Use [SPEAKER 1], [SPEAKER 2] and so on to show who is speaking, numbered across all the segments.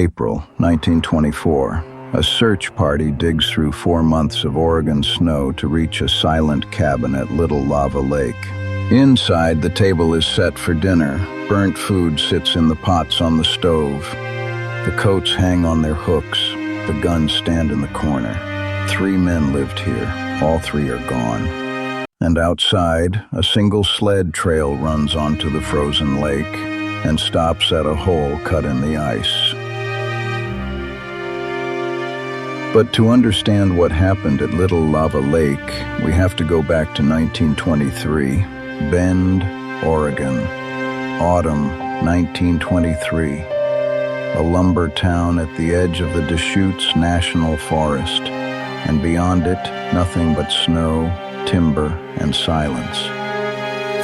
[SPEAKER 1] April 1924. A search party digs through 4 months of Oregon snow to reach a silent cabin at Little Lava Lake. Inside, the table is set for dinner. Burnt food sits in the pots on the stove. The coats hang on their hooks. The guns stand in the corner. 3 men lived here. All 3 are gone. And outside, a single sled trail runs onto the frozen lake and stops at a hole cut in the ice. But to understand what happened at Little Lava Lake, we have to go back to 1923, Bend, Oregon. Autumn 1923. A lumber town at the edge of the Deschutes National Forest, and beyond it, nothing but snow, timber, and silence.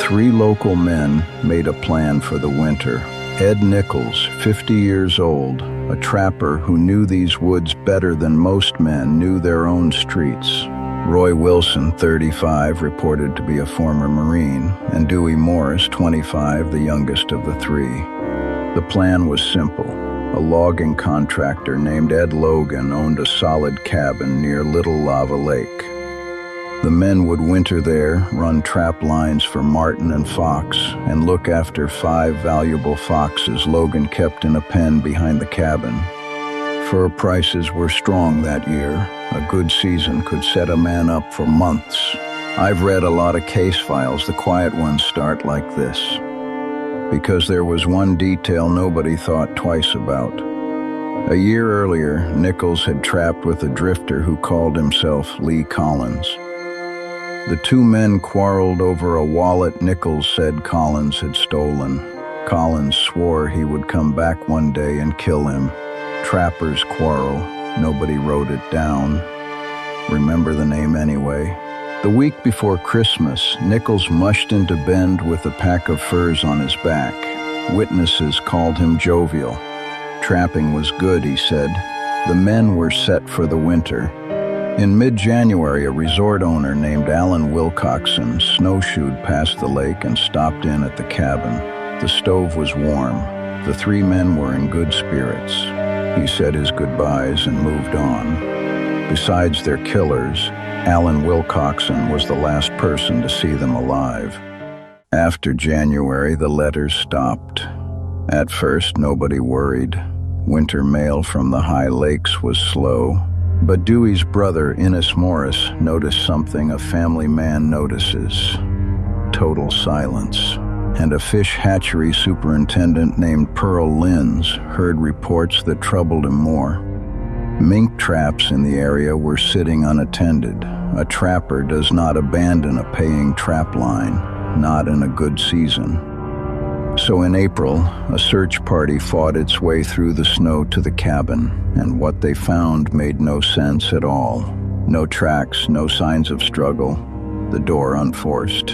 [SPEAKER 1] 3 local men made a plan for the winter. Ed Nichols, 50 years old, a trapper who knew these woods better than most men knew their own streets. Roy Wilson, 35, reported to be a former Marine, and Dewey Morris, 25, the youngest of the 3. The plan was simple. A logging contractor named Ed Logan owned a solid cabin near Little Lava Lake. The men would winter there, run trap lines for marten and fox, and look after 5 valuable foxes Logan kept in a pen behind the cabin. Fur prices were strong that year. A good season could set a man up for months. I've read a lot of case files. The quiet ones start like this. Because there was one detail nobody thought twice about. A year earlier, Nichols had trapped with a drifter who called himself Lee Collins. The 2 men quarreled over a wallet Nichols said Collins had stolen. Collins swore he would come back one day and kill him. Trappers quarrel. Nobody wrote it down. Remember the name anyway. The week before Christmas, Nichols mushed into Bend with a pack of furs on his back. Witnesses called him jovial. Trapping was good, he said. The men were set for the winter. In mid-January, a resort owner named Alan Wilcoxon snowshoed past the lake and stopped in at the cabin. The stove was warm. The 3 men were in good spirits. He said his goodbyes and moved on. Besides their killers, Alan Wilcoxon was the last person to see them alive. After January, the letters stopped. At first, nobody worried. Winter mail from the high lakes was slow. But Dewey's brother, Innes Morris, noticed something a family man notices. Total silence. And a fish hatchery superintendent named Pearl Linz heard reports that troubled him more. Mink traps in the area were sitting unattended. A trapper does not abandon a paying trap line, not in a good season. So in April, a search party fought its way through the snow to the cabin, and what they found made no sense at all. No tracks, no signs of struggle, the door unforced.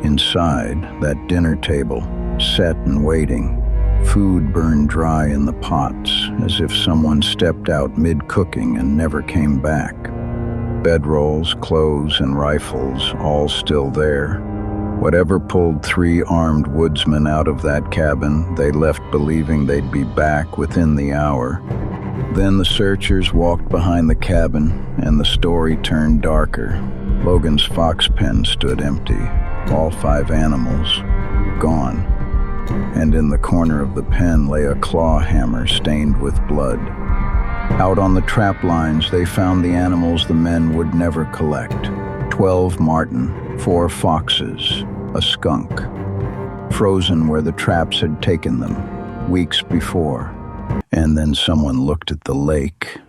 [SPEAKER 1] Inside, that dinner table, set and waiting. Food burned dry in the pots, as if someone stepped out mid-cooking and never came back. Bedrolls, clothes, and rifles, all still there. Whatever pulled 3 armed woodsmen out of that cabin, they left believing they'd be back within the hour. Then the searchers walked behind the cabin, and the story turned darker. Logan's fox pen stood empty. All 5 animals, gone. And in the corner of the pen lay a claw hammer stained with blood. Out on the trap lines, they found the animals the men would never collect. 12 marten, 4 foxes, a skunk. Frozen where the traps had taken them, weeks before. And then someone looked at the lake.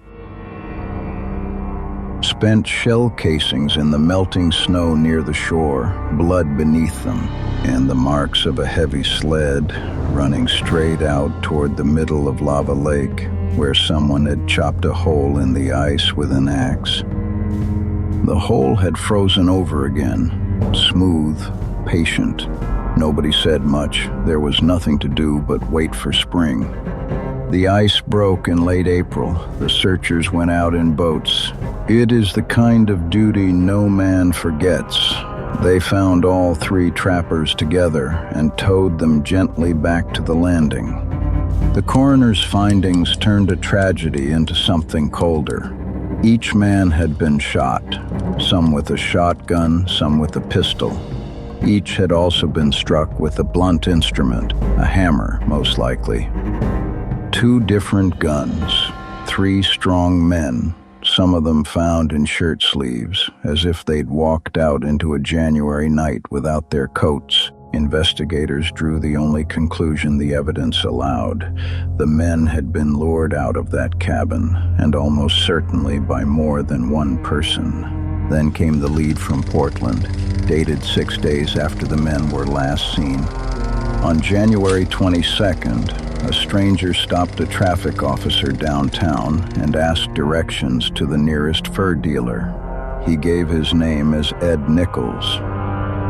[SPEAKER 1] Spent shell casings in the melting snow near the shore, blood beneath them, and the marks of a heavy sled running straight out toward the middle of Lava Lake, where someone had chopped a hole in the ice with an axe. The hole had frozen over again, smooth, patient. Nobody said much. There was nothing to do but wait for spring. The ice broke in late April. The searchers went out in boats. It is the kind of duty no man forgets. They found all 3 trappers together and towed them gently back to the landing. The coroner's findings turned a tragedy into something colder. Each man had been shot, some with a shotgun, some with a pistol. Each had also been struck with a blunt instrument, a hammer, most likely. 2 different guns, 3 strong men, some of them found in shirt sleeves, as if they'd walked out into a January night without their coats. Investigators drew the only conclusion the evidence allowed. The men had been lured out of that cabin, and almost certainly by more than one person. Then came the lead from Portland, dated 6 days after the men were last seen. On January 22nd, a stranger stopped a traffic officer downtown and asked directions to the nearest fur dealer. He gave his name as Ed Nichols.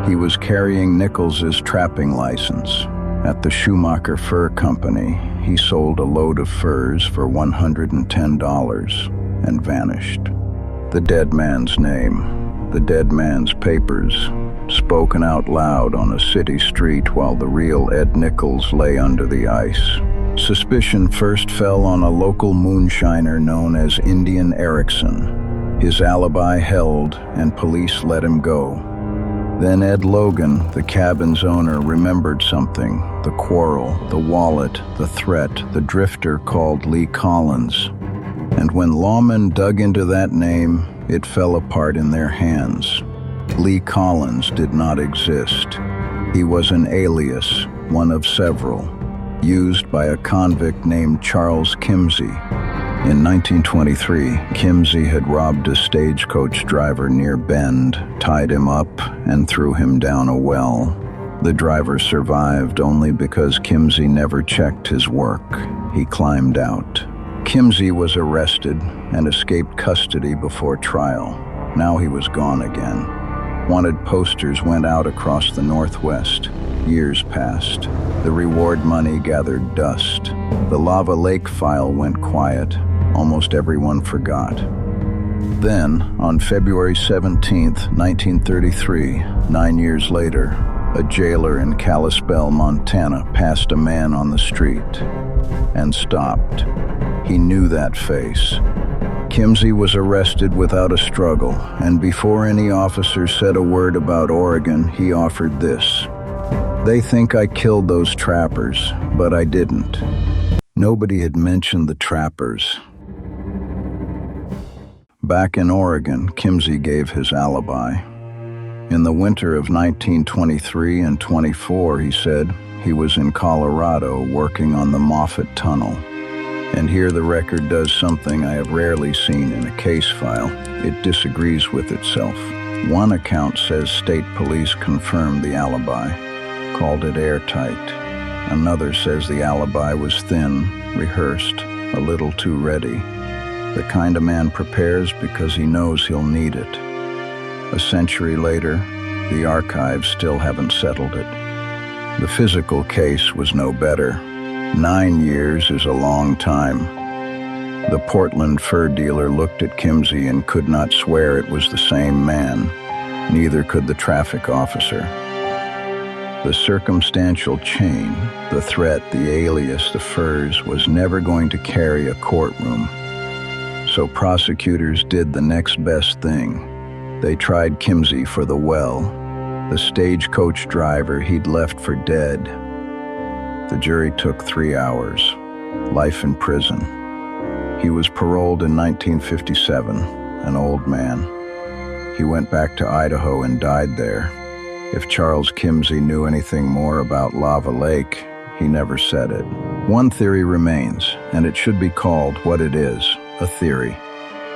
[SPEAKER 1] He was carrying Nichols's trapping license. At the Schumacher Fur Company, he sold a load of furs for $110 and vanished. The dead man's name, the dead man's papers, spoken out loud on a city street while the real Ed Nichols lay under the ice. Suspicion first fell on a local moonshiner known as Indian Erickson. His alibi held, and police let him go. Then Ed Logan, the cabin's owner, remembered something: the quarrel, the wallet, the threat, the drifter called Lee Collins. And when lawmen dug into that name, it fell apart in their hands. Lee Collins did not exist. He was an alias, one of several, used by a convict named Charles Kimsey. In 1923, Kimsey had robbed a stagecoach driver near Bend, tied him up, and threw him down a well. The driver survived only because Kimsey never checked his work. He climbed out. Kimsey was arrested and escaped custody before trial. Now he was gone again. Wanted posters went out across the Northwest. Years passed. The reward money gathered dust. The Lava Lake file went quiet. Almost everyone forgot. Then, on February 17, 1933, 9 years later, a jailer in Kalispell, Montana, passed a man on the street and stopped. He knew that face. Kimsey was arrested without a struggle, and before any officer said a word about Oregon, he offered this: "They think I killed those trappers, but I didn't." Nobody had mentioned the trappers. Back in Oregon, Kimsey gave his alibi. In the winter of 1923 and 24, he said he was in Colorado working on the Moffat Tunnel. And here the record does something I have rarely seen in a case file. It disagrees with itself. One account says state police confirmed the alibi, called it airtight. Another says the alibi was thin, rehearsed, a little too ready. The kind of man prepares because he knows he'll need it. A century later, the archives still haven't settled it. The physical case was no better. 9 years is a long time. The Portland fur dealer looked at Kimsey and could not swear it was the same man. Neither could the traffic officer. The circumstantial chain, the threat, the alias, the furs, was never going to carry a courtroom. So prosecutors did the next best thing. They tried Kimsey for the well, the stagecoach driver he'd left for dead. The jury took 3 hours, life in prison. He was paroled in 1957, an old man. He went back to Idaho and died there. If Charles Kimsey knew anything more about Lava Lake, he never said it. One theory remains, and it should be called what it is: a theory.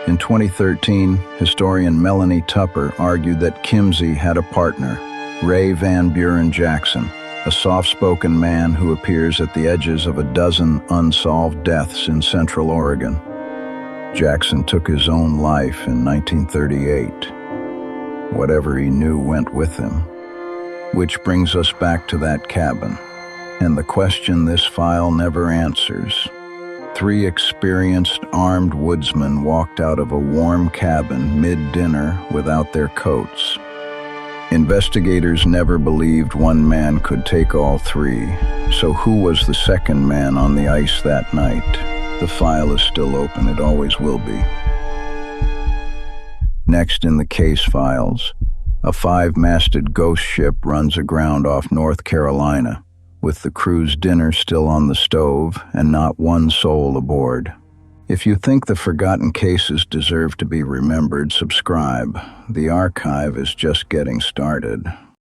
[SPEAKER 1] In 2013, historian Melanie Tupper argued that Kimsey had a partner, Ray Van Buren Jackson, a soft-spoken man who appears at the edges of a dozen unsolved deaths in Central Oregon. Jackson took his own life in 1938. Whatever he knew went with him. Which brings us back to that cabin, and the question this file never answers. 3 experienced armed woodsmen walked out of a warm cabin mid-dinner without their coats. Investigators never believed one man could take all three, so who was the second man on the ice that night? The file is still open, it always will be. Next in the case files, a 5-masted ghost ship runs aground off North Carolina, with the crew's dinner still on the stove and not one soul aboard. If you think the forgotten cases deserve to be remembered, subscribe. The archive is just getting started.